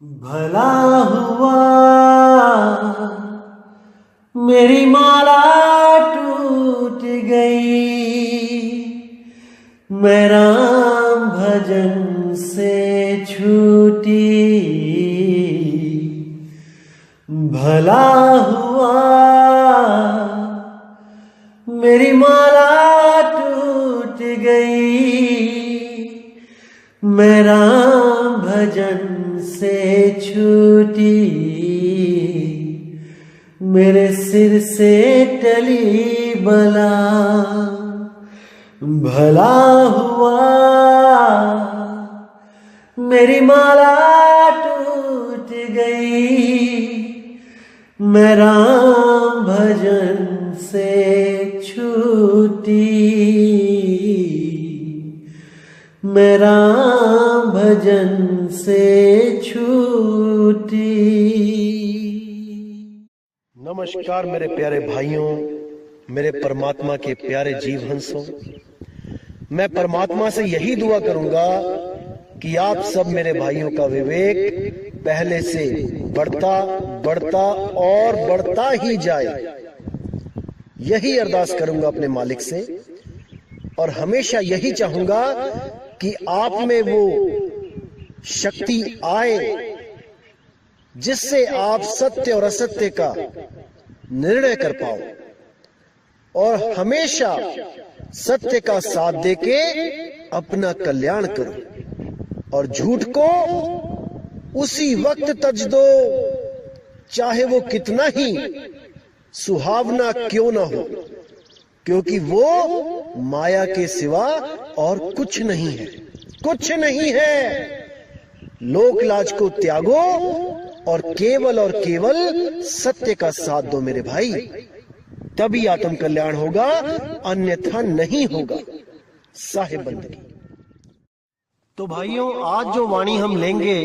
भला हुआ मेरी माला टूट गई, मैं राम भजन से छूटी। भला हुआ मेरी माला टूट गई, मैं राम भजन से छूटी। मेरे सिर से टली बला, भला हुआ मेरी माला टूट गई, मैं राम भजन से छूटी। मैं राम भजन से छूटी। नमस्कार मेरे प्यारे भाइयों, मेरे परमात्मा के प्यारे जीव हंसों। मैं परमात्मा से यही दुआ करूंगा कि आप सब मेरे भाइयों का विवेक पहले से बढ़ता बढ़ता और बढ़ता ही जाए। यही अरदास करूंगा अपने मालिक से, और हमेशा यही चाहूंगा कि आप में वो शक्ति आए जिससे आप सत्य और असत्य का निर्णय कर पाओ, और हमेशा सत्य का साथ देके अपना कल्याण करो, और झूठ को उसी वक्त तज दो, चाहे वो कितना ही सुहावना क्यों ना हो, क्योंकि वो माया के सिवा और कुछ नहीं है, कुछ नहीं है। लोक लाज को त्यागो और केवल सत्य का साथ दो मेरे भाई, तभी आत्म कल्याण होगा, अन्यथा नहीं होगा। साहिब बंदगी। तो भाइयों, आज जो वाणी हम लेंगे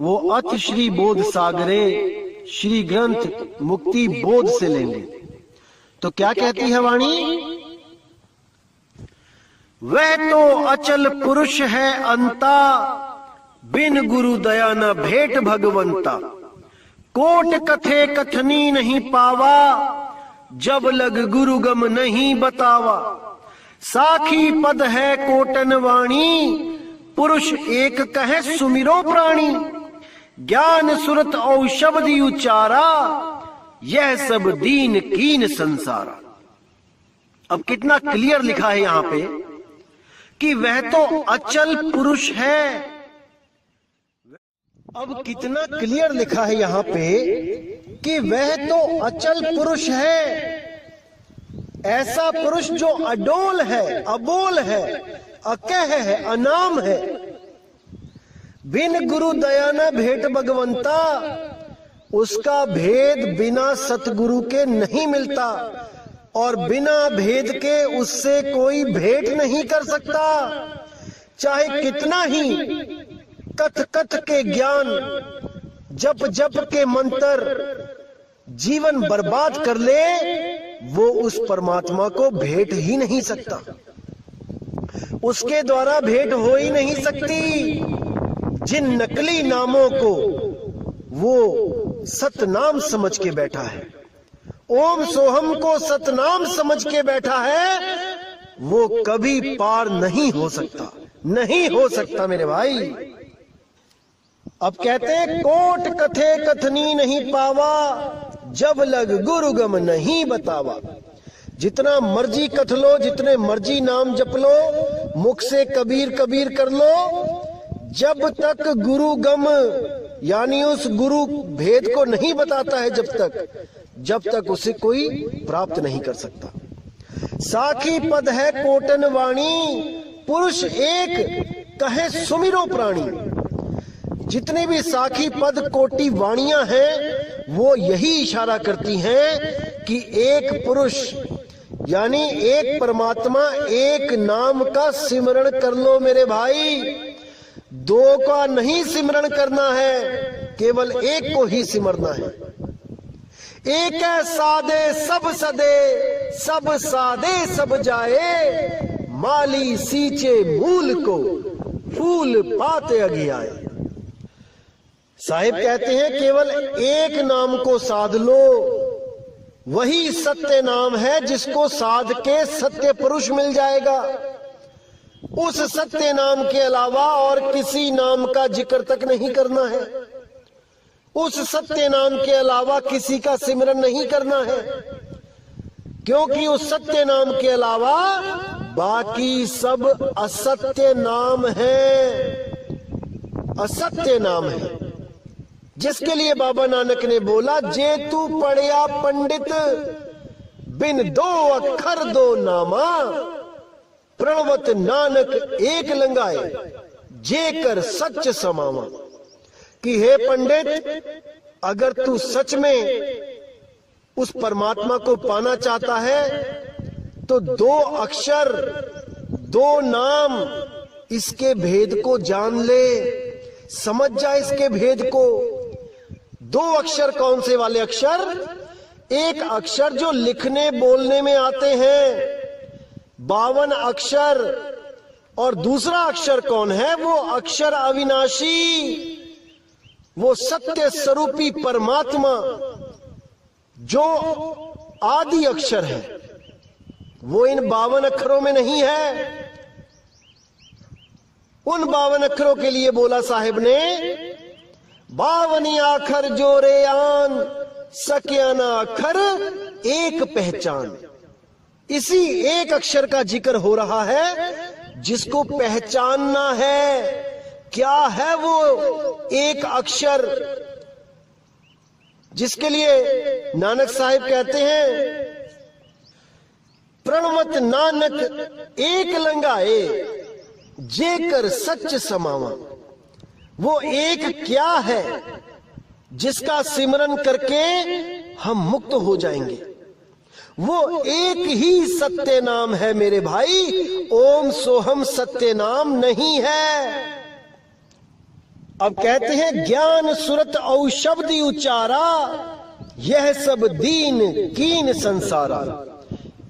वो अथ श्री बोध सागरे श्री ग्रंथ मुक्ति बोध से लेंगे। तो क्या कहती है वाणी? वह तो अचल पुरुष है अंता, बिन गुरु दया न भेंट भगवंता। कोट कथे कथनी नहीं पावा, जब लग गुरु गम नहीं बतावा। साखी पद है कोटन वाणी, पुरुष एक कहे सुमिरो प्राणी। ज्ञान सुरत औ शब्द उचारा, यह सब दीन कीन संसारा। अब कितना क्लियर लिखा है यहां पे कि वह तो अचल पुरुष है। अब कितना क्लियर लिखा है यहां पे कि वह तो अचल पुरुष है। ऐसा पुरुष जो अडोल है, अबोल है, अकह है, अनाम है। बिन गुरु दया न भेंट भगवंता, उसका भेद बिना सतगुरु के नहीं मिलता, और बिना भेद के उससे कोई भेंट नहीं कर सकता। चाहे कितना ही कथ कथ के ज्ञान, जप जप के मंत्र जीवन बर्बाद कर ले, वो उस परमात्मा को भेंट ही नहीं सकता। उसके द्वारा भेंट हो ही नहीं सकती। जिन नकली नामों को वो सतनाम समझ के बैठा है, ओम सोहम को सतनाम समझ के बैठा है, वो कभी पार नहीं हो सकता, नहीं हो सकता मेरे भाई। अब कहते हैं कोट कथे कथनी नहीं पावा, जब लग गुरु गम नहीं बतावा। जितना मर्जी कथ लो, जितने मर्जी नाम जप लो, मुख से कबीर कबीर कर लो, जब तक गुरु गम यानी उस गुरु भेद को नहीं बताता है, जब तक उसे कोई प्राप्त नहीं कर सकता। साखी पद है कोटन वाणी, पुरुष एक कहे सुमिरो प्राणी। जितने भी साखी पद कोटि वाणियां हैं, वो यही इशारा करती हैं कि एक पुरुष यानी एक परमात्मा, एक नाम का सिमरण कर लो मेरे भाई। दो का नहीं सिमरण करना है, केवल एक को ही सिमरना है। एक है सादे सब सदे, सब सादे सब जाए। माली सींचे मूल को, फूल पाते अगियाए। साहिब कहते हैं केवल एक नाम को साध लो, वही सत्य नाम है जिसको साध के सत्य पुरुष मिल जाएगा। उस सत्य नाम के अलावा और किसी नाम का जिक्र तक नहीं करना है, उस सत्य नाम के अलावा किसी का सिमरन नहीं करना है, क्योंकि उस सत्य नाम के अलावा बाकी सब असत्य नाम है, असत्य नाम है। जिसके लिए बाबा नानक ने बोला, जे तू पढ़िया पंडित बिन दो अखर दो नामा, प्रणवत नानक एक लंगाए जे कर सच समावा। कि हे पंडित, अगर तू सच में उस परमात्मा को पाना चाहता है तो दो अक्षर, दो नाम, इसके भेद को जान ले, समझ जा इसके भेद को। दो अक्षर कौन से वाले अक्षर? एक अक्षर जो लिखने बोलने में आते हैं, 52 अक्षर, और दूसरा अक्षर कौन है? वो अक्षर अविनाशी, वो सत्य स्वरूपी परमात्मा जो आदि अक्षर है, वो इन 52 अक्षरों में नहीं है। उन 52 अक्षरों के लिए बोला साहिब ने, 52 आखर जोरे आन, सक्या ना अक्षर एक पहचान। इसी एक अक्षर का जिक्र हो रहा है जिसको पहचानना है। क्या है वो एक अक्षर? जिसके लिए नानक साहिब कहते हैं, प्रणवत नानक एक लंगाए जे कर सच समावा। वो एक क्या है जिसका सिमरन करके हम मुक्त हो जाएंगे? वो एक ही सत्य नाम है मेरे भाई, ओम सोहम सत्य नाम नहीं है। अब कहते हैं, ज्ञान सुरत औ शब्द उच्चारा, यह सब दीन कीन संसारा।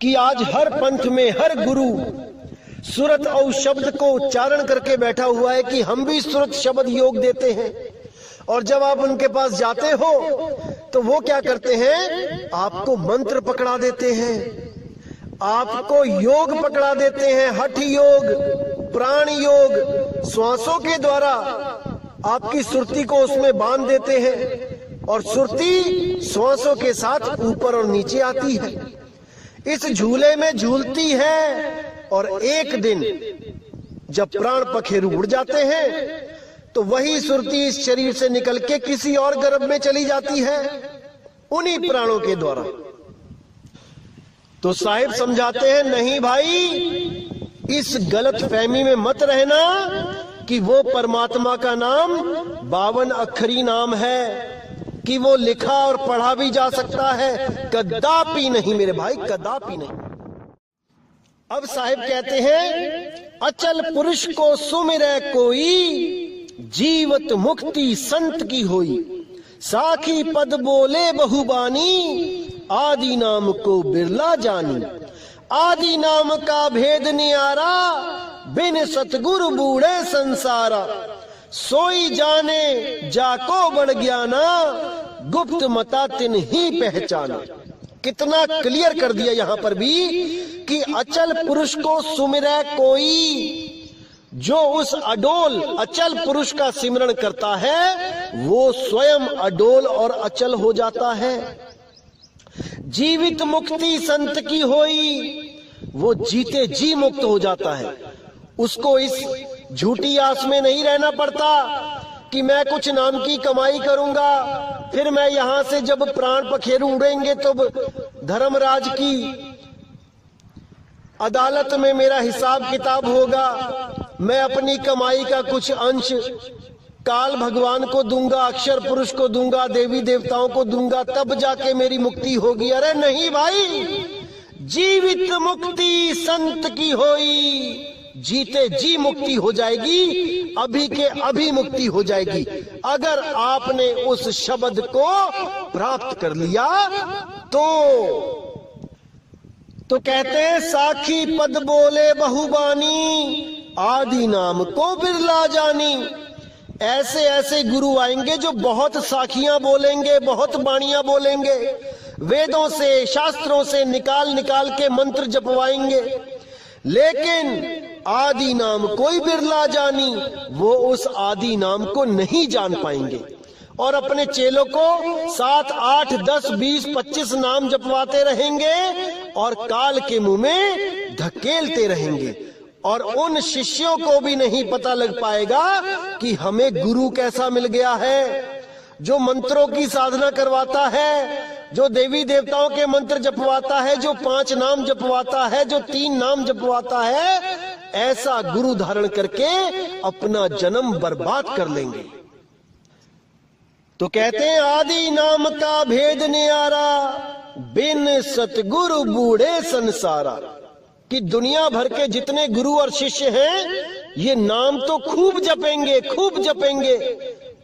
कि आज हर पंथ में हर गुरु सुरत और शब्द को उच्चारण करके बैठा हुआ है कि हम भी सुरत शब्द योग देते हैं। और जब आप उनके पास जाते हो तो वो क्या करते हैं? आपको मंत्र पकड़ा देते हैं, आपको योग पकड़ा देते हैं, हठ योग, प्राण योग, श्वासों के द्वारा आपकी सुरती को उसमें बांध देते हैं और सुरती श्वासों के साथ ऊपर और नीचे आती है, इस झूले में झूलती है। और एक दिन जब प्राण पखेरु उड़ जाते हैं तो वही सुरती इस शरीर से निकल के किसी और गर्भ में चली जाती है, उन्हीं प्राणों के द्वारा। तो साहिब समझाते हैं, नहीं भाई, इस गलत फहमी में मत रहना कि वो परमात्मा का नाम 52 अक्षरी नाम है, कि वो लिखा और पढ़ा भी जा सकता है। कदापि नहीं मेरे भाई, कदापि नहीं। अब साहिब कहते हैं, अचल पुरुष को सुमिरै कोई, जीवत मुक्ति संत की होई। साखी पद बोले बहुबानी, आदि नाम को बिरला जानी। आदि नाम का भेद नियारा, बिन सतगुरु बूढ़े संसारा। सोई जाने जाको बड़ ज्ञाना, गुप्त मता तिन ही पहचाना। कितना क्लियर कर दिया यहां पर भी कि अचल पुरुष को सुमिरै कोई। जो उस अडोल अचल पुरुष का सिमरन करता है वो स्वयं अडोल और अचल हो जाता है। जीवित मुक्ति संत की होई, वो जीते जी मुक्त हो जाता है। उसको इस झूठी आस में नहीं रहना पड़ता कि मैं कुछ नाम की कमाई करूंगा, फिर मैं यहां से जब प्राण पखेरु उड़ेंगे तो धर्मराज की अदालत में मेरा हिसाब किताब होगा, मैं अपनी कमाई का कुछ अंश काल भगवान को दूंगा, अक्षर पुरुष को दूंगा, देवी देवताओं को दूंगा, तब जाके मेरी मुक्ति होगी। अरे नहीं भाई, जीवित मुक्ति संत की होई, जीते जी मुक्ति हो जाएगी, अभी के अभी मुक्ति हो जाएगी अगर आपने उस शब्द को प्राप्त कर लिया तो कहते हैं, साखी पद बोले बहुबानी, आदि नाम को बिरला जानी। ऐसे ऐसे गुरु आएंगे जो बहुत साखियां बोलेंगे, बहुत बाणियां बोलेंगे, वेदों से शास्त्रों से निकाल निकाल के मंत्र जपवाएंगे, लेकिन आदि नाम कोई बिरला जानी, वो उस आदि नाम को नहीं जान पाएंगे और अपने चेलों को 7, 8, 10, 20, 25 नाम जपवाते रहेंगे और काल के मुंह में धकेलते रहेंगे और उन शिष्यों को भी नहीं पता लग पाएगा कि हमें गुरु कैसा मिल गया है, जो मंत्रों की साधना करवाता है, जो देवी देवताओं के मंत्र जपवाता है, जो 5 नाम जपवाता है, जो 3 नाम जपवाता है। ऐसा गुरु धारण करके अपना जन्म बर्बाद कर लेंगे। तो कहते हैं आदि नाम का भेद न्यारा, बिन सतगुरु बूढ़े संसारा, कि दुनिया भर के जितने गुरु और शिष्य हैं ये नाम तो खूब जपेंगे, खूब जपेंगे,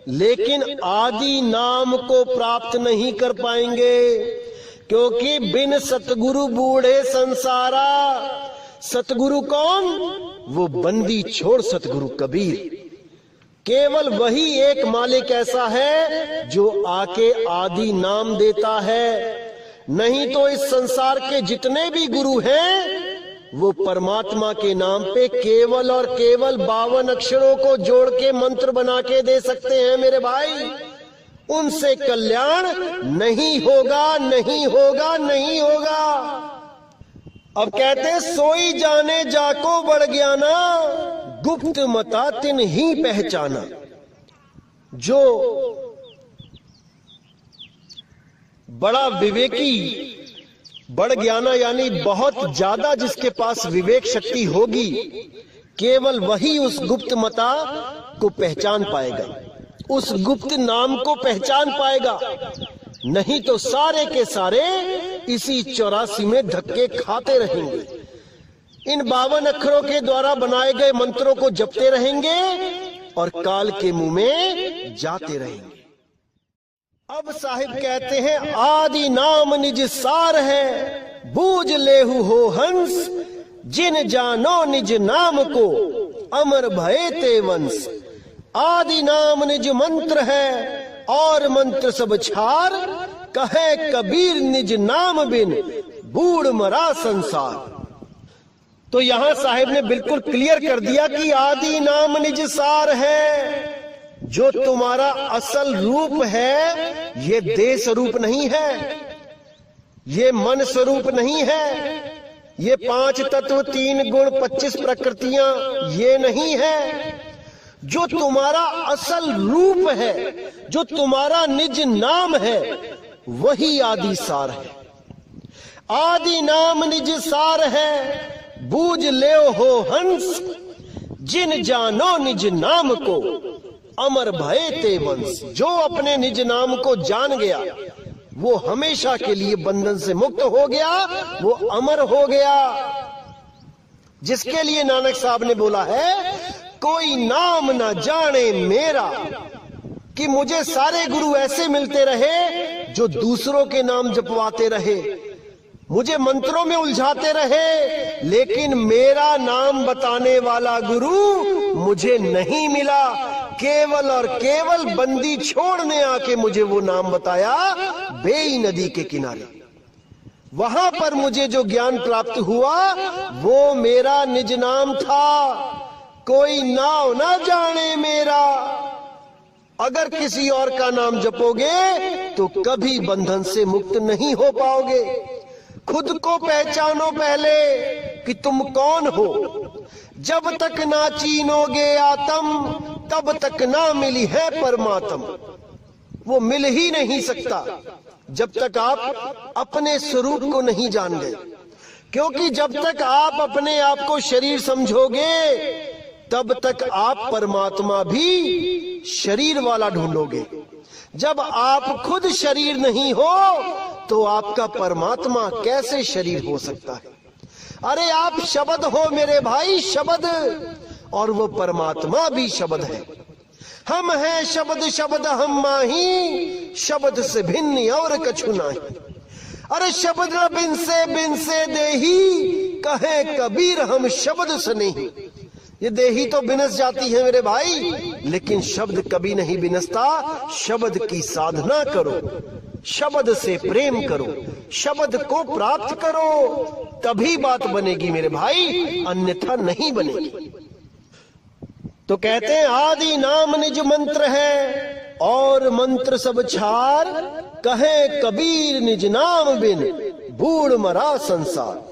लेकिन आदि नाम को प्राप्त नहीं कर पाएंगे, क्योंकि बिन सतगुरु बूढ़े संसारा। सतगुरु कौन? वो बंदी छोड़ सतगुरु कबीर। केवल वही एक मालिक ऐसा है जो आके आदि नाम देता है, नहीं तो इस संसार के जितने भी गुरु हैं वो परमात्मा के नाम पे केवल और केवल 52 अक्षरों को जोड़ के मंत्र बना के दे सकते हैं मेरे भाई। उनसे कल्याण नहीं होगा, नहीं होगा, नहीं होगा। अब कहते हैं सोई जाने जाको बढ़ गया ना, गुप्त मता तिन ही पहचाना। जो बड़ा विवेकी, बड़ ज्ञाना यानी बहुत ज्यादा जिसके पास विवेक शक्ति होगी, केवल वही उस गुप्त मता को पहचान पाएगा, उस गुप्त नाम को पहचान पाएगा। नहीं तो सारे के सारे इसी 84 में धक्के खाते रहेंगे, इन 52 अक्षरों के द्वारा बनाए गए मंत्रों को जपते रहेंगे और काल के मुंह में जाते रहेंगे। अब साहिब कहते हैं आदि नाम निज सार है, बूझ लेहु हो हंस, जिन जानो निज नाम को अमर भये ते वंश। आदि नाम निज मंत्र है और मंत्र सब छार, कहे कबीर निज नाम बिन बूढ़ मरा संसार। तो यहां साहिब ने बिल्कुल क्लियर कर दिया कि आदि नाम निज सार है। जो तुम्हारा असल रूप है ये देह स्वरूप नहीं है, ये मन स्वरूप नहीं है, ये 5 तत्व 3 गुण 25 प्रकृतियां ये नहीं है। जो तुम्हारा असल रूप है, जो तुम्हारा निज नाम है, वही आदि सार है। आदि नाम निज सार है, बूझ ले हो हंस, जिन जानो निज नाम को अमर भये ते वंश। जो अपने निज नाम को जान गया वो हमेशा के लिए बंधन से मुक्त हो गया, वो अमर हो गया। जिसके लिए नानक साहब ने बोला है कोई नाम ना जाने मेरा, कि मुझे सारे गुरु ऐसे मिलते रहे जो दूसरों के नाम जपवाते रहे, मुझे मंत्रों में उलझाते रहे, लेकिन मेरा नाम बताने वाला गुरु मुझे नहीं मिला। केवल और केवल बंदी छोड़ने आके मुझे वो नाम बताया बेई नदी के किनारे। वहां पर मुझे जो ज्ञान प्राप्त हुआ वो मेरा निज नाम था। कोई नाव ना जाने मेरा। अगर किसी और का नाम जपोगे तो कभी बंधन से मुक्त नहीं हो पाओगे। खुद को पहचानो पहले कि तुम कौन हो। जब तक ना चीनोगे आत्म तब तक ना मिली है परमात्म। वो मिल ही नहीं सकता जब तक आप अपने स्वरूप को नहीं जान गए, क्योंकि जब तक आप अपने आप को शरीर समझोगे तब तक आप परमात्मा भी शरीर वाला ढूंढोगे। जब आप खुद शरीर नहीं हो तो आपका परमात्मा कैसे शरीर हो सकता है। अरे आप शब्द हो मेरे भाई, शब्द, और वो परमात्मा भी शब्द है। हम हैं शब्द, शब्द हम माही, शब्द से भिन्न और कछु नाही। अरे शब्द बिन से देही, कहे कबीर हम शब्द से नहीं। ये देही तो बिनस जाती है मेरे भाई, लेकिन शब्द कभी नहीं बिनसता। शब्द की साधना करो, शब्द से प्रेम करो, शब्द को प्राप्त करो, तभी बात बनेगी मेरे भाई, अन्यथा नहीं बनेगी। तो कहते हैं आदि नाम निज मंत्र है और मंत्र सब छार, कहे कबीर निज नाम बिन बूढ़ मरा संसार।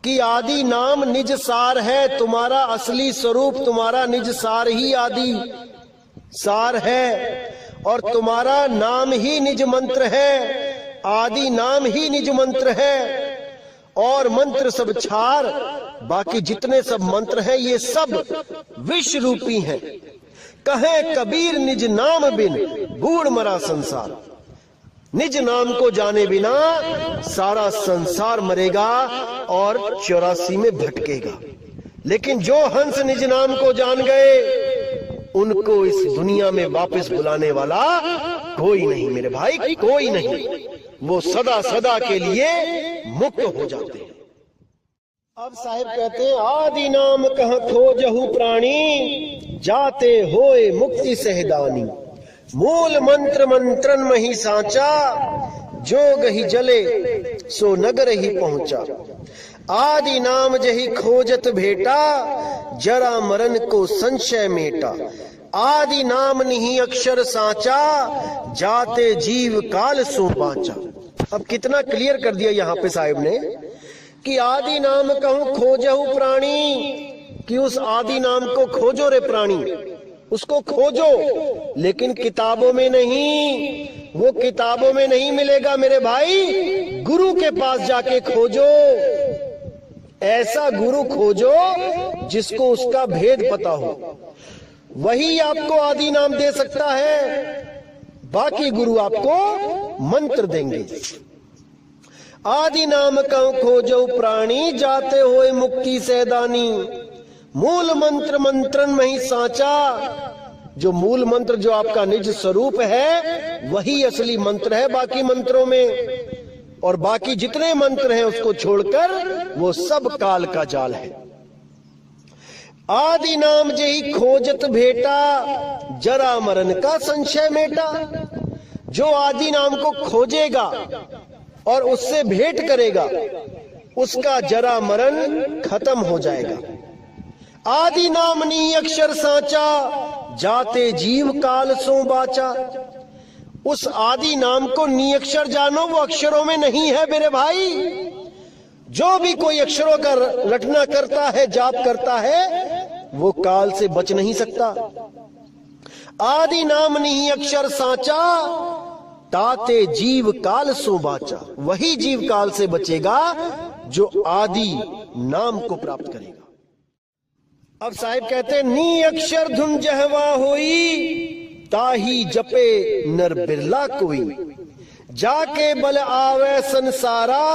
कि आदि नाम निज सार है, तुम्हारा असली स्वरूप, तुम्हारा निज सार ही आदि सार है, और तुम्हारा नाम ही निज मंत्र है, आदि नाम ही निज मंत्र है। और मंत्र सब छार, बाकी जितने सब मंत्र हैं ये सब विष रूपी हैं। कहे कबीर निज नाम बिन बूढ़ मरा संसार। निज नाम को जाने बिना सारा संसार मरेगा और 84 में भटकेगा। लेकिन जो हंस निज नाम को जान गए, उनको इस दुनिया में वापस बुलाने वाला कोई नहीं मेरे भाई, कोई नहीं। वो सदा सदा के लिए मुक्त हो जाते हैं। अब साहिब कहते हैं आदि नाम कह खोजहु प्राणी, जाते होए मुक्ति सहदानी। मूल मंत्र मंत्रन मही सांचा, जोग ही जले सो नगर ही पहुंचा। आदि नाम जही खोजत भेटा, जरा मरण को संशय मेटा। आदि नाम नहीं अक्षर सांचा, जाते जीव काल सो बाचा। अब कितना क्लियर कर दिया यहाँ पे साहिब ने कि आदि नाम कहूं खोजहु प्राणी, कि उस आदि नाम को खोजो रे प्राणी, उसको खोजो, लेकिन किताबों में नहीं, वो किताबों में नहीं मिलेगा मेरे भाई, गुरु के पास जाके खोजो। ऐसा गुरु खोजो जिसको उसका भेद पता हो, वही आपको आदि नाम दे सकता है, बाकी गुरु आपको मंत्र देंगे। आदि नाम कहूं खोजो प्राणी, जाते होए मुक्ति सैदानी। मूल मंत्र मंत्रन में ही सांचा, जो मूल मंत्र जो आपका निज स्वरूप है वही असली मंत्र है बाकी मंत्रों में, और बाकी जितने मंत्र हैं उसको छोड़कर वो सब काल का जाल है। आदि नाम जही खोजत भेटा, जरा मरण का संशय मेटा। जो आदि नाम को खोजेगा और उससे भेंट करेगा, उसका जरा मरण खत्म हो जाएगा। आदि नाम नी अक्षर सांचा, जाते जीव काल सो बाचा। उस आदि नाम को नी अक्षर जानो, वो अक्षरों में नहीं है मेरे भाई। जो भी कोई अक्षरों का रटना करता है, जाप करता है, वो काल से बच नहीं सकता। आदि नाम नहीं अक्षर सांचा, ताते जीव काल सो बाचा। वही जीव काल से बचेगा जो आदि नाम को प्राप्त करेगा। अब साहिब कहते हैं नी अक्षर धुन जहवा होई, ताही जपे नर बिरला कोई। जाके बल आवे संसारा,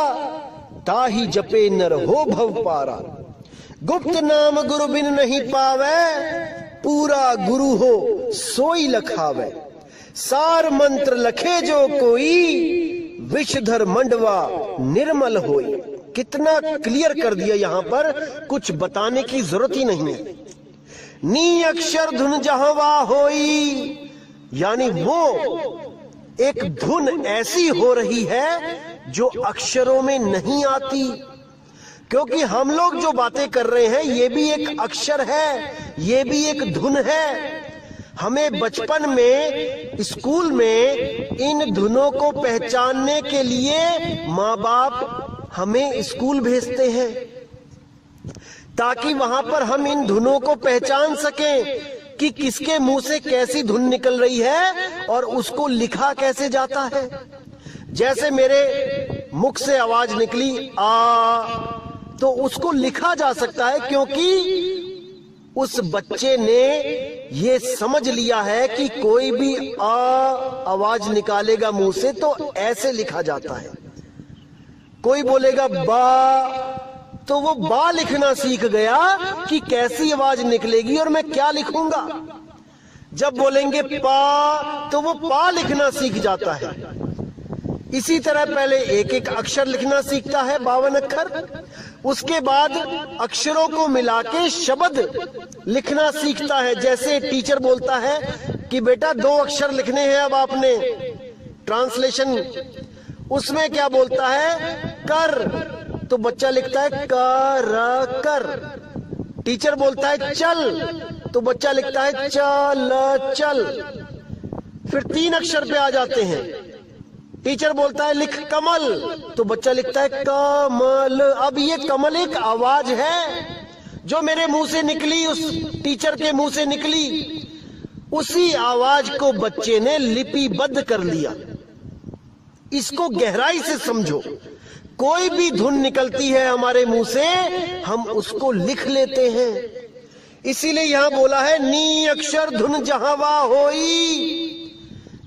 ताही जपे नर हो भव पारा। गुप्त नाम गुरु बिन नहीं पावे, पूरा गुरु हो सोई लखावे। सार मंत्र लखे जो कोई, विषधर मंडवा निर्मल होई। कितना क्लियर कर दिया, यहाँ पर कुछ बताने की जरूरत ही नहीं है। नी अक्षर धुन जहवा होई, यानी वो एक धुन ऐसी हो रही है जो अक्षरों में नहीं आती। क्योंकि हम लोग जो बातें कर रहे हैं ये भी एक अक्षर है, ये भी एक धुन है। हमें बचपन में स्कूल में इन धुनों को पहचानने के लिए माँ बाप हमें स्कूल भेजते हैं, ताकि वहां पर हम इन धुनों को पहचान सकें कि किसके मुंह से कैसी धुन निकल रही है और उसको लिखा कैसे जाता है। जैसे मेरे मुख से आवाज निकली आ, तो उसको लिखा जा सकता है, क्योंकि उस बच्चे ने ये समझ लिया है कि कोई भी आवाज निकालेगा मुंह से तो ऐसे लिखा जाता है। कोई बोलेगा बा, तो वो बा लिखना सीख गया कि कैसी आवाज निकलेगी और मैं क्या लिखूंगा। जब बोलेंगे पा, तो वो पा लिखना सीख जाता है। इसी तरह पहले एक एक अक्षर लिखना सीखता है, 52 अक्षर। उसके बाद अक्षरों को मिला के शब्द लिखना सीखता है। जैसे टीचर बोलता है कि बेटा 2 अक्षर लिखने हैं, अब आपने ट्रांसलेशन, उसमें क्या बोलता है, कर, तो बच्चा लिखता है कर कर। टीचर बोलता है चल, तो बच्चा लिखता है चल चल। फिर 3 अक्षर पे आ जाते हैं। टीचर बोलता है लिख कमल, तो बच्चा लिखता है कमल। अब ये कमल एक आवाज है जो मेरे मुंह से निकली, उस टीचर के मुंह से निकली, उसी आवाज को बच्चे ने लिपिबद्ध कर लिया। इसको गहराई से समझो। कोई भी धुन निकलती है हमारे मुंह से, हम उसको लिख लेते हैं। इसीलिए यहां बोला है नी अक्षर धुन जहां वा होई,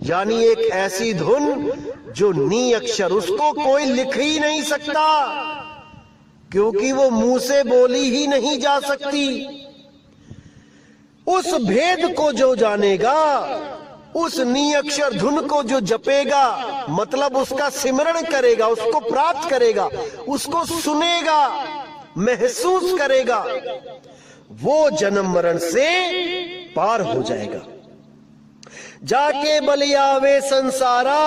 यानी एक ऐसी धुन जो नी अक्षर, उसको कोई लिख ही नहीं सकता, क्योंकि वो मुंह से बोली ही नहीं जा सकती। उस भेद को जो जानेगा, उस नी अक्षर धुन को जो जपेगा, मतलब उसका सिमरण करेगा, उसको प्राप्त करेगा, उसको सुनेगा, महसूस करेगा, वो जन्म मरण से पार हो जाएगा। जाके बलियावे संसारा,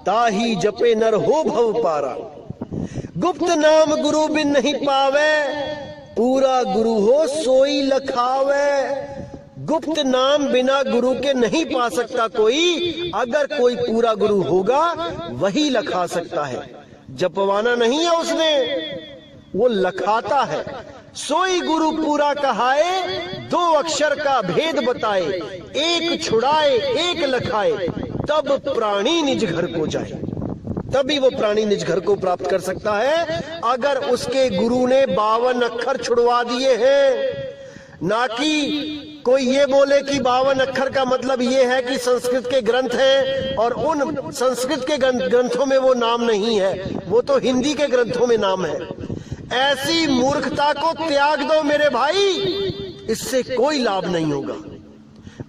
ताही जपे नर हो भव पारा। गुप्त नाम गुरु बिन नहीं पावे, पूरा गुरु हो सोई लखावे। गुप्त नाम बिना गुरु के नहीं पा सकता कोई, अगर कोई पूरा गुरु होगा वही लखा सकता है। जपवाना नहीं है उसने, वो लखाता है। सोई गुरु पूरा कहाए, 2 अक्षर का भेद बताए, एक छुड़ाए एक लखाए, तब प्राणी निज घर को जाए। तभी वो प्राणी निज घर को प्राप्त कर सकता है अगर उसके गुरु ने 52 अक्षर छुड़वा दिए हैं। ना कि कोई ये बोले कि 52 अक्षर का मतलब ये है कि संस्कृत के ग्रंथ हैं और उन संस्कृत के ग्रंथों में वो नाम नहीं है, वो तो हिंदी के ग्रंथों में नाम है। ऐसी मूर्खता को त्याग दो मेरे भाई, इससे कोई लाभ नहीं होगा।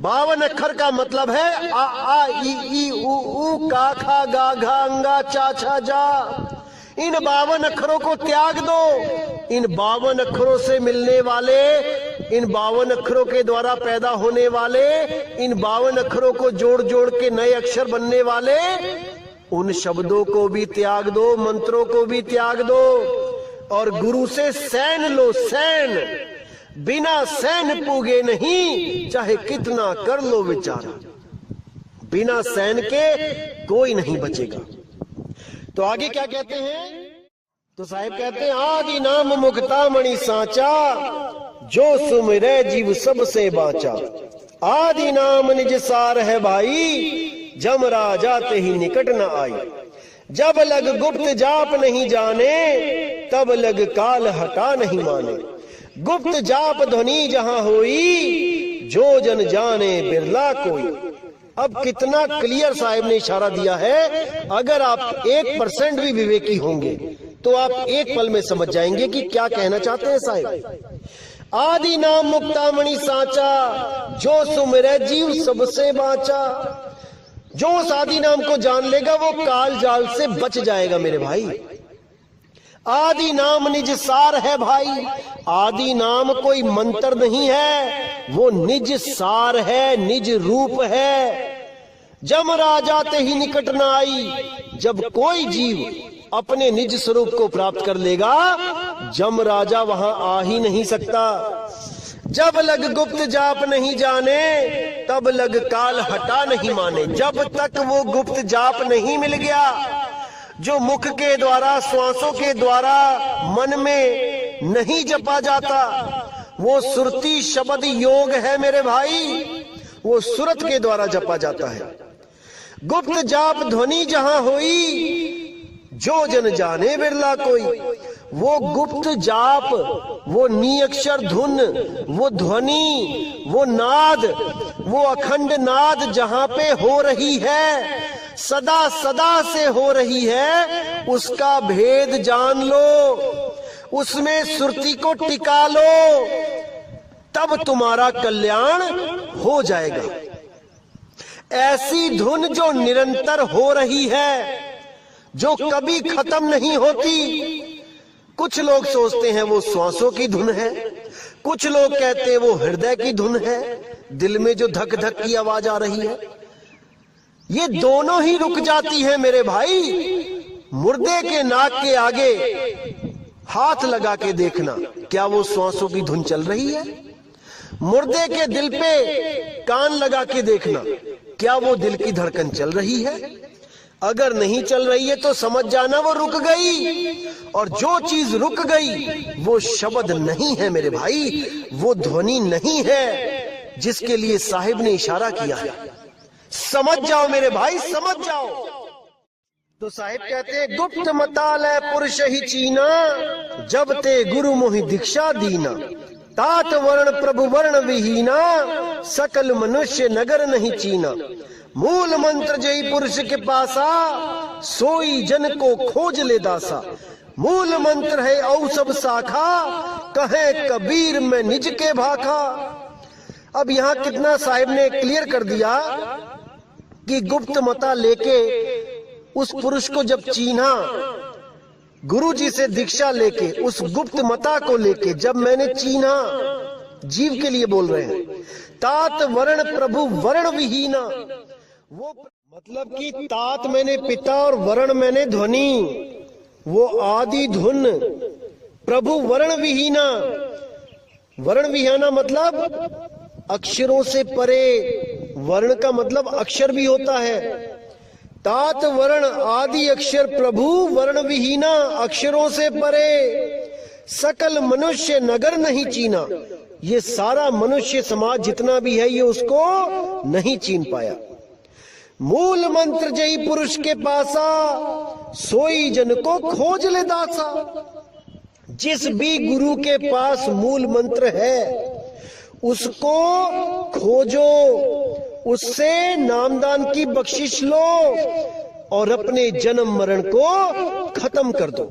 52 अक्षर का मतलब है आ आ ई उ का खा गा घा अंगा चा छा जा। इन 52 अक्षरों को त्याग दो। इन 52 अक्षरों से मिलने वाले, इन 52 अक्षरों के द्वारा पैदा होने वाले, इन 52 अक्षरों को जोड़ जोड़ के नए अक्षर बनने वाले, उन शब्दों को भी त्याग दो, मंत्रों को भी त्याग दो, और गुरु से सैन लो। सैन, बिना सैन पूगे नहीं, चाहे कितना कर लो विचार। बिना सैन के कोई नहीं बचेगा। तो आगे क्या कहते हैं, तो साहिब कहते हैं आदि नाम मुक्ता मणि सांचा, जो सुमिरै जीव सबसे बाचा। आदि नाम निज सार है भाई, जम राजा ते ही निकट न आई। जब लग गुप्त जाप नहीं जाने, तब लग काल हटा नहीं माने। गुप्त जाप ध्वनि जहां होई, जो जन जाने बिरला कोई। अब कितना क्लियर साहिब ने इशारा दिया है। अगर आप 1% भी विवेकी होंगे तो आप एक पल में समझ जाएंगे कि क्या कहना चाहते हैं साहिब। आदि नाम मुक्तामणि सांचा, जो सुमिरै जीव सबसे बाचा। जो उस आदि नाम को जान लेगा वो काल जाल से बच जाएगा मेरे भाई। आदि नाम निज सार है भाई। आदि नाम कोई मंत्र नहीं है, वो निज सार है, निज रूप है। जम राजा ते ही निकट न आई। जब कोई जीव अपने निज स्वरूप को प्राप्त कर लेगा, जम राजा वहां आ ही नहीं सकता। जब लग गुप्त जाप नहीं जाने, तब लग काल हटा नहीं माने। जब तक वो गुप्त जाप नहीं मिल गया, जो मुख के द्वारा, श्वासों के द्वारा मन में नहीं जपा जाता, वो सुरती शब्द योग है मेरे भाई, वो सुरत के द्वारा जपा जाता है। गुप्त जाप ध्वनि जहां हुई, जो जन जाने बिरला कोई। वो गुप्त जाप, वो नी अक्षर धुन, वो ध्वनि, वो नाद, वो अखंड नाद जहां पे हो रही है, सदा सदा से हो रही है, उसका भेद जान लो, उसमें सुरती को टिका लो, तब तुम्हारा कल्याण हो जाएगा। ऐसी धुन जो निरंतर हो रही है, जो कभी खत्म नहीं होती, कुछ लोग सोचते हैं वो श्वासों की धुन है, कुछ लोग कहते हैं वो हृदय की धुन है, दिल में जो धक धक की आवाज आ रही है। ये दोनों ही रुक जाती है मेरे भाई। मुर्दे के नाक के आगे हाथ लगा के देखना, क्या वो श्वासों की धुन चल रही है? मुर्दे के दिल पे कान लगा के देखना, क्या वो दिल की धड़कन चल रही है? अगर नहीं चल रही है तो समझ जाना वो रुक गई। और जो चीज रुक गई वो शब्द नहीं है मेरे भाई, वो ध्वनि नहीं है जिसके लिए साहिब ने इशारा किया है। समझ जाओ मेरे भाई, समझ जाओ। तो साहिब कहते हैं, गुप्त मतालय पुरुष ही चीना, जब ते गुरु मोहि दीक्षा दीना। तात वर्ण प्रभु वर्ण विहीना, सकल मनुष्य नगर नहीं चीना। मूल मंत्र जय पुरुष के पासा, सोई जन को खोज ले दासा। मूल मंत्र है औ सब शाखा, कहे कबीर में निज के भाखा। अब यहाँ कितना साहिब ने क्लियर कर दिया कि गुप्त मता लेके उस पुरुष को जब चीन्हा, गुरु जी से दीक्षा लेके उस गुप्त मता को लेके जब मैंने चीन्हा, जीव के लिए बोल रहे हैं, तात वर्ण प्रभु वर्ण विहीना। वो मतलब कि तात मैंने पिता और वर्ण मैंने ध्वनि, वो आदि धुन। प्रभु वर्ण विहीना, वर्ण विहीना मतलब अक्षरों से परे। वर्ण का मतलब अक्षर भी होता है। तात वर्ण आदि अक्षर प्रभु वर्ण विहीना, अक्षरों से परे। सकल मनुष्य नगर नहीं चीना, ये सारा मनुष्य समाज जितना भी है ये उसको नहीं चीन पाया। मूल मंत्र जय पुरुष के पासा, सोई जन को खोज ले दासा। जिस भी गुरु के पास मूल मंत्र है उसको खोजो, उससे नामदान की बख्शिश लो और अपने जन्म मरण को खत्म कर दो।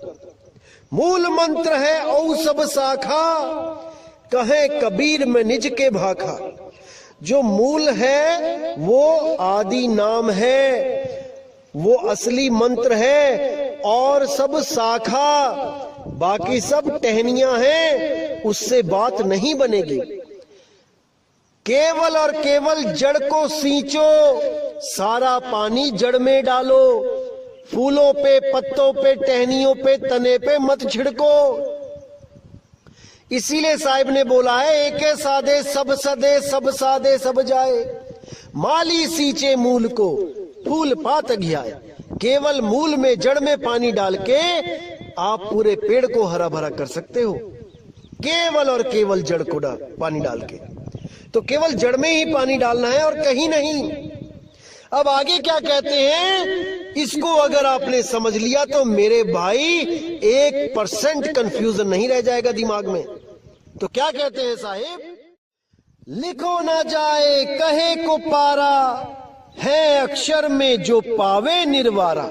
मूल मंत्र है औ सब शाखा, कहे कबीर में निज के भाखा। जो मूल है वो आदि नाम है, वो असली मंत्र है, और सब शाखा बाकी सब टहनियां हैं, उससे बात नहीं बनेगी। केवल और केवल जड़ को सींचो, सारा पानी जड़ में डालो। फूलों पे, पत्तों पे, टहनियों पे, तने पे मत छिड़को। इसीलिए साहिब ने बोला है, एके सादे सब सदे, सब सादे सब जाए। माली सींचे मूल को, फूल पात घियाए। केवल मूल में, जड़ में पानी डाल के आप पूरे पेड़ को हरा भरा कर सकते हो, केवल और केवल जड़ को पानी डाल के। तो केवल जड़ में ही पानी डालना है और कहीं नहीं। अब आगे क्या कहते हैं, इसको अगर आपने समझ लिया तो मेरे भाई 1% कंफ्यूजन नहीं रह जाएगा दिमाग में। तो क्या कहते हैं साहिब, लिखो ना जाए कहे को पारा, है अक्षर में जो पावे निर्वारा।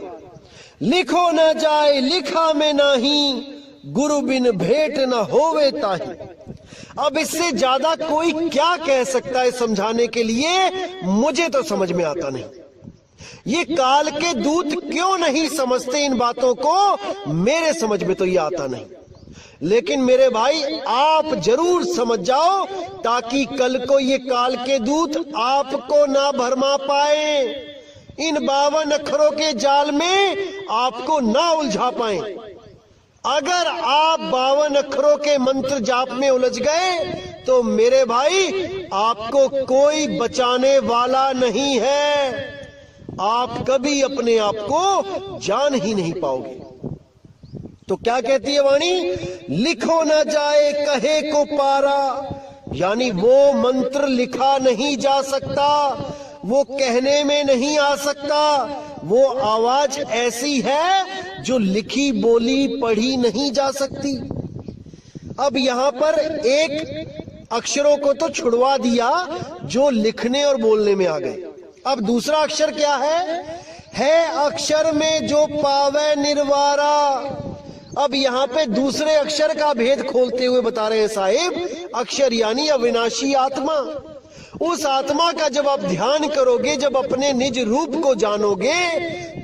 लिखो ना जाए लिखा में नाही, गुरु बिन भेंट न होवे ताही। अब इससे ज्यादा कोई क्या कह सकता है समझाने के लिए, मुझे तो समझ में आता नहीं। ये काल के दूत क्यों नहीं समझते इन बातों को, मेरे समझ में तो ये आता नहीं। लेकिन मेरे भाई आप जरूर समझ जाओ, ताकि कल को ये काल के दूत आपको ना भरमा पाए, इन 52 अक्षरों के जाल में आपको ना उलझा पाए। अगर आप 52 अक्षरों के मंत्र जाप में उलझ गए तो मेरे भाई आपको कोई बचाने वाला नहीं है, आप कभी अपने आप को जान ही नहीं पाओगे। तो क्या कहती है वाणी, लिखो ना जाए कहे को पारा, यानी वो मंत्र लिखा नहीं जा सकता, वो कहने में नहीं आ सकता। वो आवाज ऐसी है जो लिखी बोली पढ़ी नहीं जा सकती। अब यहां पर एक अक्षरों को तो छुड़वा दिया जो लिखने और बोलने में आ गए। अब दूसरा अक्षर क्या है अक्षर में जो पावे निर्वारा। अब यहाँ पे दूसरे अक्षर का भेद खोलते हुए बता रहे हैं साहिब, अक्षर यानी अविनाशी आत्मा। उस आत्मा का जब आप ध्यान करोगे, जब अपने निज रूप को जानोगे,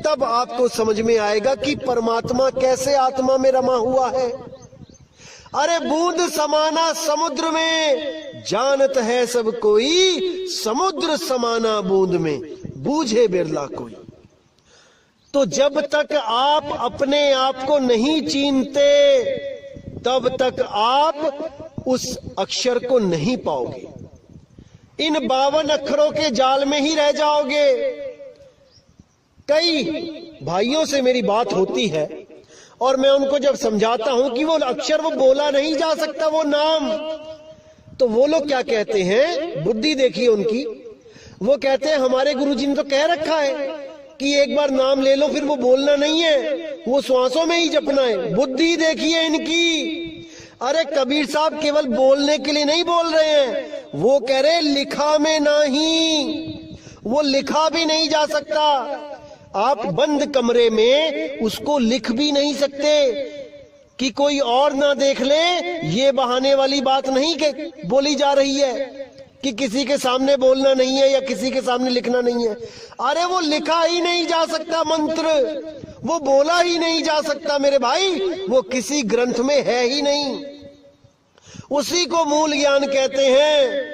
तब आपको समझ में आएगा कि परमात्मा कैसे आत्मा में रमा हुआ है। अरे बूंद समाना समुद्र में, जानत है सब कोई, समुद्र समाना बूंद में, बूझे बिरला कोई। तो जब तक आप अपने आप को नहीं चीनते तब तक आप उस अक्षर को नहीं पाओगे। इन 52 अक्षरों के जाल में ही रह जाओगे। कई भाइयों से मेरी बात होती है और मैं उनको जब समझाता हूं कि वो अक्षर वो बोला नहीं जा सकता, वो नाम, तो वो लोग क्या कहते हैं, बुद्धि देखिए उनकी, वो कहते हैं हमारे गुरुजी ने तो कह रखा है कि एक बार नाम ले लो फिर वो बोलना नहीं है, वो श्वासों में ही जपना है। बुद्धि देखिए इनकी। अरे कबीर साहब केवल बोलने के लिए नहीं बोल रहे हैं, वो कह रहे लिखा में नहीं, वो लिखा भी नहीं जा सकता। आप बंद कमरे में उसको लिख भी नहीं सकते कि कोई और ना देख ले। ये बहाने वाली बात नहीं कि बोली जा रही है कि किसी के सामने बोलना नहीं है या किसी के सामने लिखना नहीं है। अरे वो लिखा ही नहीं जा सकता मंत्र, वो बोला ही नहीं जा सकता मेरे भाई, वो किसी ग्रंथ में है ही नहीं। उसी को मूल ज्ञान कहते हैं।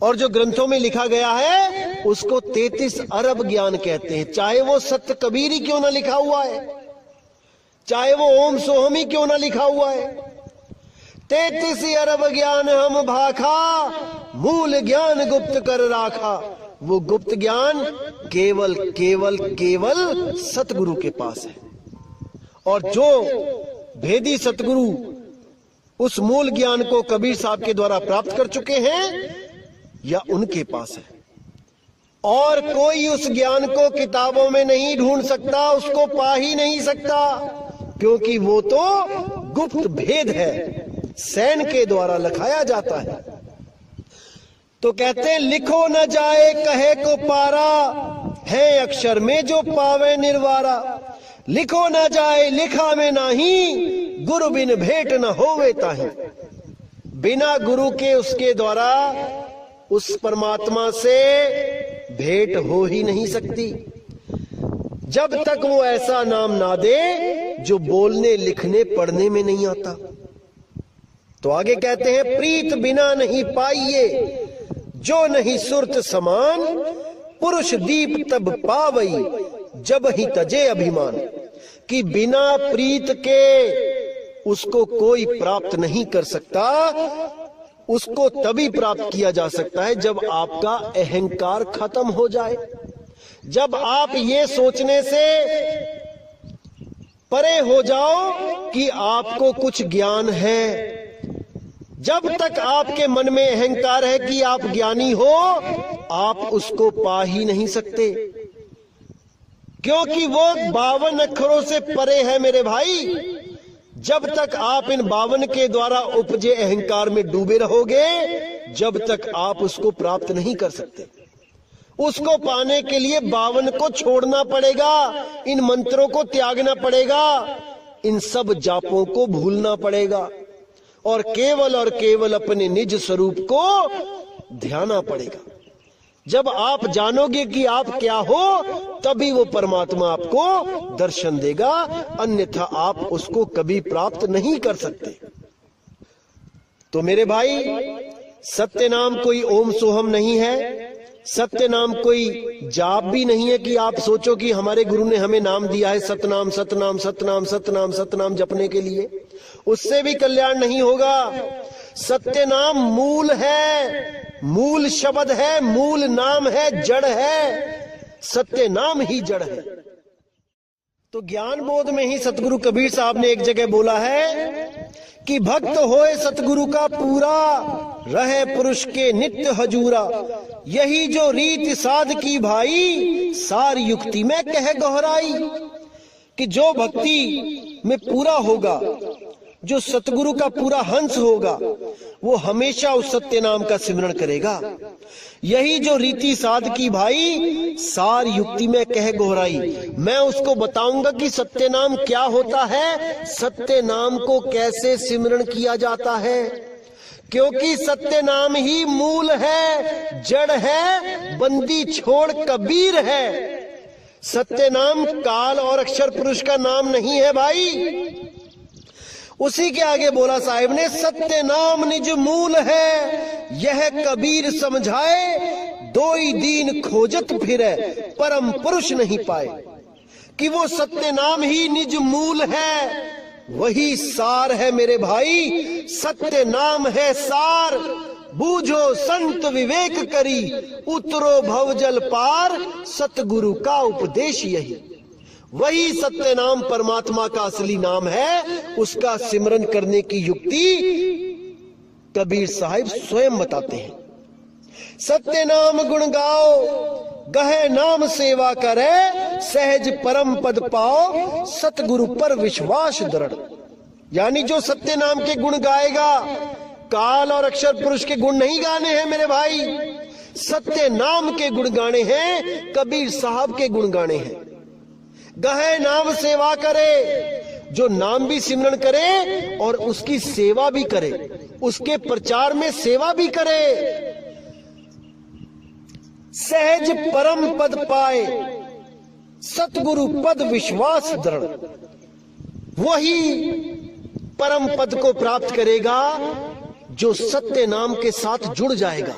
और जो ग्रंथों में लिखा गया है उसको 33 अरब ज्ञान कहते हैं। चाहे वो सत्य कबीर ही क्यों ना लिखा हुआ है, चाहे वो ओम सोहम ही क्यों ना लिखा हुआ है। 33 अरब ज्ञान हम भाखा, मूल ज्ञान गुप्त कर राखा। वो गुप्त ज्ञान केवल केवल केवल सतगुरु के पास है। और जो भेदी सतगुरु उस मूल ज्ञान को कबीर साहब के द्वारा प्राप्त कर चुके हैं या उनके पास है। और कोई उस ज्ञान को किताबों में नहीं ढूंढ सकता, उसको पा ही नहीं सकता, क्योंकि वो तो गुप्त भेद है, सैन के द्वारा लिखाया जाता है। तो कहते हैं लिखो न जाए कहे को पारा, है अक्षर में जो पावे निर्वारा। लिखो न जाए लिखा में नाही, गुरु बिन भेंट न होवे ताही। बिना गुरु के उसके द्वारा उस परमात्मा से भेंट हो ही नहीं सकती, जब तक वो ऐसा नाम ना दे जो बोलने लिखने पढ़ने में नहीं आता। तो आगे कहते हैं प्रीत बिना नहीं पाइए, जो नहीं सुरत समान, पुरुष दीप तब पावई, जब ही तजे अभिमान। कि बिना प्रीत के उसको कोई प्राप्त नहीं कर सकता। उसको तभी प्राप्त किया जा सकता है जब आपका अहंकार खत्म हो जाए, जब आप ये सोचने से परे हो जाओ कि आपको कुछ ज्ञान है। जब तक आपके मन में अहंकार है कि आप ज्ञानी हो, आप उसको पा ही नहीं सकते, क्योंकि वो 52 अक्षरों से परे है मेरे भाई। जब तक आप इन 52 के द्वारा उपजे अहंकार में डूबे रहोगे, जब तक आप उसको प्राप्त नहीं कर सकते। उसको पाने के लिए 52 को छोड़ना पड़ेगा, इन मंत्रों को त्यागना पड़ेगा, इन सब जापों को भूलना पड़ेगा और केवल अपने निज स्वरूप को ध्याना पड़ेगा। जब आप जानोगे कि आप क्या हो, तभी वो परमात्मा आपको दर्शन देगा, अन्यथा आप उसको कभी प्राप्त नहीं कर सकते। तो मेरे भाई, सत्य नाम कोई ओम सोहम नहीं है, सत्य नाम कोई जाप भी नहीं है कि आप सोचो कि हमारे गुरु ने हमें नाम दिया है सतनाम सतनाम सतनाम सतनाम सतनाम जपने के लिए। उससे भी कल्याण नहीं होगा। सत्य नाम मूल है, मूल शब्द है, मूल नाम है, जड़ है। सत्य नाम ही जड़ है। तो ज्ञान बोध में ही सतगुरु कबीर साहब ने एक जगह बोला है कि भक्त होए सतगुरु का पूरा, रहे पुरुष के नित्य हजूरा। यही जो रीत साध की भाई, सारी युक्ति में कह गहराई। कि जो भक्ति में पूरा होगा, जो सतगुरु का पूरा हंस होगा, वो हमेशा उस सत्य नाम का सिमरण करेगा। यही जो रीति साध की भाई, सार युक्ति में कह गोहराई। मैं उसको बताऊंगा कि सत्य नाम क्या होता है, सत्य नाम को कैसे सिमरण किया जाता है, क्योंकि सत्य नाम ही मूल है, जड़ है, बंदी छोड़ कबीर है। सत्य नाम काल और अक्षर पुरुष का नाम नहीं है भाई। उसी के आगे बोला साहिब ने, सत्य नाम निज मूल है, यह कबीर समझाए, दोई दीन खोजत फिरे, परम पुरुष नहीं पाए। कि वो सत्य नाम ही निज मूल है, वही सार है मेरे भाई, सत्य नाम है सार। बूझो संत विवेक करी, उतरो भवजल पार, सतगुरु का उपदेश यही। वही सत्य नाम परमात्मा का असली नाम है, उसका सिमरन करने की युक्ति कबीर साहिब स्वयं बताते हैं। सत्य नाम गुण गाओ, गहे नाम सेवा करे, सहज परम पद पाओ, सतगुरु पर विश्वास दृढ़। यानी जो सत्य नाम के गुण गाएगा, काल और अक्षर पुरुष के गुण नहीं गाने हैं मेरे भाई, सत्य नाम के गुण गाने हैं, कबीर साहब के गुण गाने हैं। गहे नाम सेवा करे, जो नाम भी सिमरन करे और उसकी सेवा भी करे, उसके प्रचार में सेवा भी करे। सहज परम पद पाए, सतगुरु पद विश्वास दृढ़। वही परम पद को प्राप्त करेगा जो सत्य नाम के साथ जुड़ जाएगा,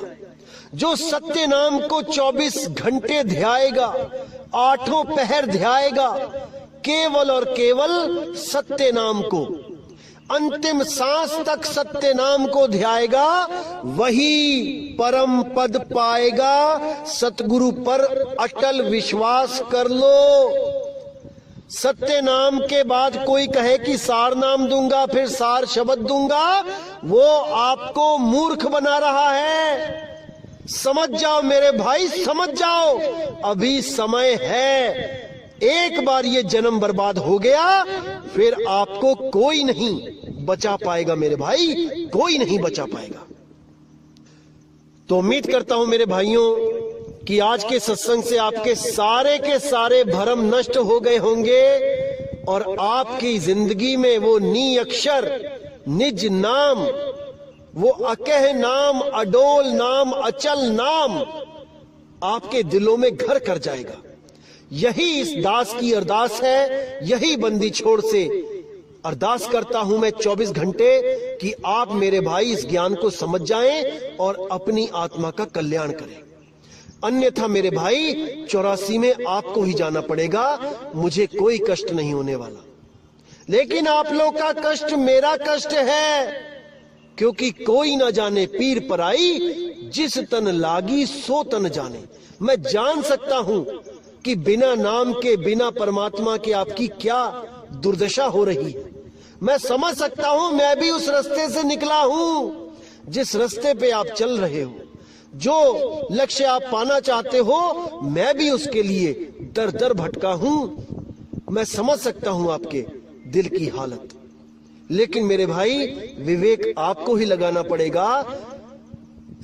जो सत्य नाम को 24 घंटे ध्याएगा, 8 पहर ध्याएगा, केवल और केवल सत्य नाम को, अंतिम सांस तक सत्य नाम को ध्याएगा, वही परम पद पाएगा। सतगुरु पर अटल विश्वास कर लो। सत्य नाम के बाद कोई कहे कि सार नाम दूंगा, फिर सार शब्द दूंगा, वो आपको मूर्ख बना रहा है। समझ जाओ मेरे भाई, समझ जाओ, अभी समय है। एक बार ये जन्म बर्बाद हो गया, फिर आपको कोई नहीं बचा पाएगा मेरे भाई, कोई नहीं बचा पाएगा। तो उम्मीद करता हूं मेरे भाइयों कि आज के सत्संग से आपके सारे के सारे भरम नष्ट हो गए होंगे और आपकी जिंदगी में वो नी अक्षर, निज नाम, वो अकह नाम, अडोल नाम, अचल नाम आपके दिलों में घर कर जाएगा। यही इस दास की अरदास है, यही बंदी छोड़ से अरदास करता हूं मैं 24 घंटे कि आप मेरे भाई इस ज्ञान को समझ जाएं और अपनी आत्मा का कल्याण करें। अन्यथा मेरे भाई 84 में आपको ही जाना पड़ेगा, मुझे कोई कष्ट नहीं होने वाला। लेकिन आप लोग का कष्ट मेरा कष्ट है, क्योंकि कोई ना जाने पीर पराई, जिस तन लागी सो तन जाने। मैं जान सकता हूं कि बिना नाम के, बिना परमात्मा के आपकी क्या दुर्दशा हो रही है। मैं समझ सकता हूं, मैं भी उस रास्ते से निकला हूं जिस रास्ते पे आप चल रहे हो। जो लक्ष्य आप पाना चाहते हो, मैं भी उसके लिए दर दर भटका हूं। मैं समझ सकता हूं आपके दिल की हालत। लेकिन मेरे भाई, विवेक आपको ही लगाना पड़ेगा,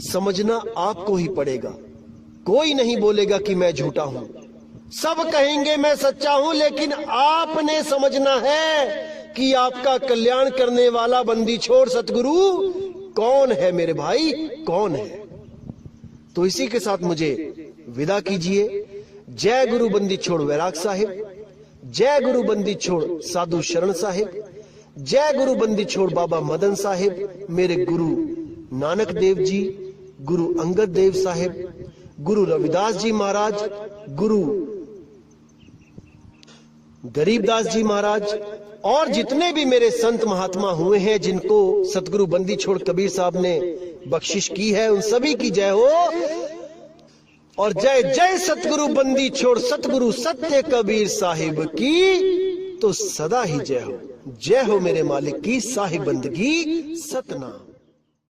समझना आपको ही पड़ेगा। कोई नहीं बोलेगा कि मैं झूठा हूं, सब कहेंगे मैं सच्चा हूं, लेकिन आपने समझना है कि आपका कल्याण करने वाला बंदी छोड़ सतगुरु कौन है मेरे भाई, कौन है। तो इसी के साथ मुझे विदा कीजिए। जय गुरु बंदी छोड़ वैराग साहिब, जय गुरु बंदी छोड़ साधु शरण साहिब, जय गुरु बंदी छोड़ बाबा मदन साहिब, मेरे गुरु नानक देव जी, गुरु अंगद देव साहिब, गुरु रविदास जी महाराज, गुरु गरीबदास जी महाराज, और जितने भी मेरे संत महात्मा हुए हैं जिनको सतगुरु बंदी छोड़ कबीर साहब ने बख्शिश की है, उन सभी की जय हो। और जय जय सतगुरु बंदी छोड़ सतगुरु सत्य कबीर साहिब की तो सदा ही जय हो। जय हो मेरे मालिक की साहिब बंदगी सतनाम।